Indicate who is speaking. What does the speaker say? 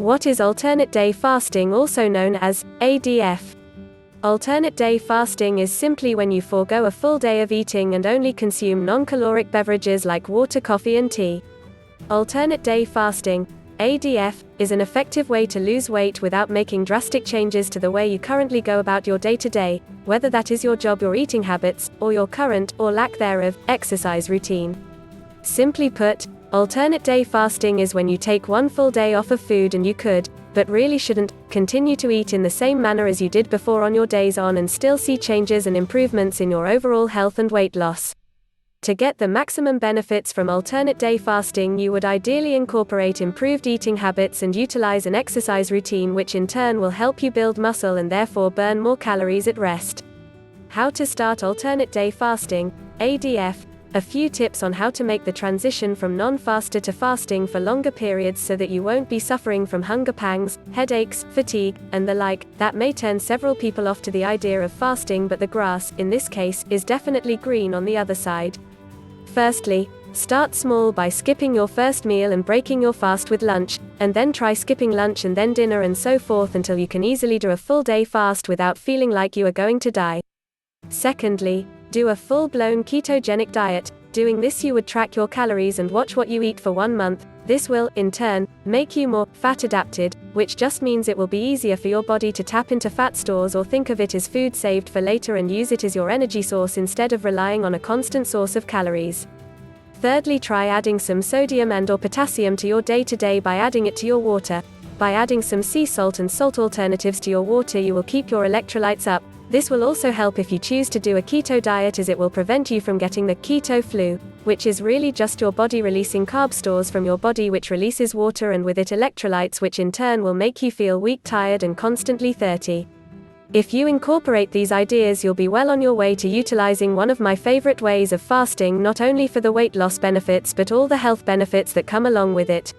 Speaker 1: What is alternate day fasting, also known as ADF? Alternate day fasting is simply when you forego a full day of eating and only consume non-caloric beverages like water, coffee and tea. Alternate day fasting, ADF, is an effective way to lose weight without making drastic changes to the way you currently go about your day-to-day, whether that is your job, your eating habits, or your current, or lack thereof, exercise routine. Simply put, alternate day fasting is when you take one full day off of food and you could, but really shouldn't, continue to eat in the same manner as you did before on your days on and still see changes and improvements in your overall health and weight loss. To get the maximum benefits from alternate day fasting, you would ideally incorporate improved eating habits and utilize an exercise routine, which in turn will help you build muscle and therefore burn more calories at rest. How to start alternate day fasting, ADF. A few tips on how to make the transition from non-faster to fasting for longer periods so that you won't be suffering from hunger pangs, headaches, fatigue, and the like. That may turn several people off to the idea of fasting, but the grass, in this case, is definitely green on the other side. Firstly, start small by skipping your first meal and breaking your fast with lunch, and then try skipping lunch and then dinner and so forth until you can easily do a full day fast without feeling like you are going to die. Secondly, do a full-blown ketogenic diet. Doing this, you would track your calories and watch what you eat for 1 month. This will, in turn, make you more fat adapted, which just means it will be easier for your body to tap into fat stores or think of it as food saved for later and use it as your energy source instead of relying on a constant source of calories. Thirdly, try adding some sodium and/or potassium to your day-to-day by adding it to your water. By adding some sea salt and salt alternatives to your water, you will keep your electrolytes up. This will also help if you choose to do a keto diet, as it will prevent you from getting the keto flu, which is really just your body releasing carb stores from your body, which releases water and with it electrolytes, which in turn will make you feel weak, tired and constantly thirsty. If you incorporate these ideas, you'll be well on your way to utilizing one of my favorite ways of fasting, not only for the weight loss benefits but all the health benefits that come along with it.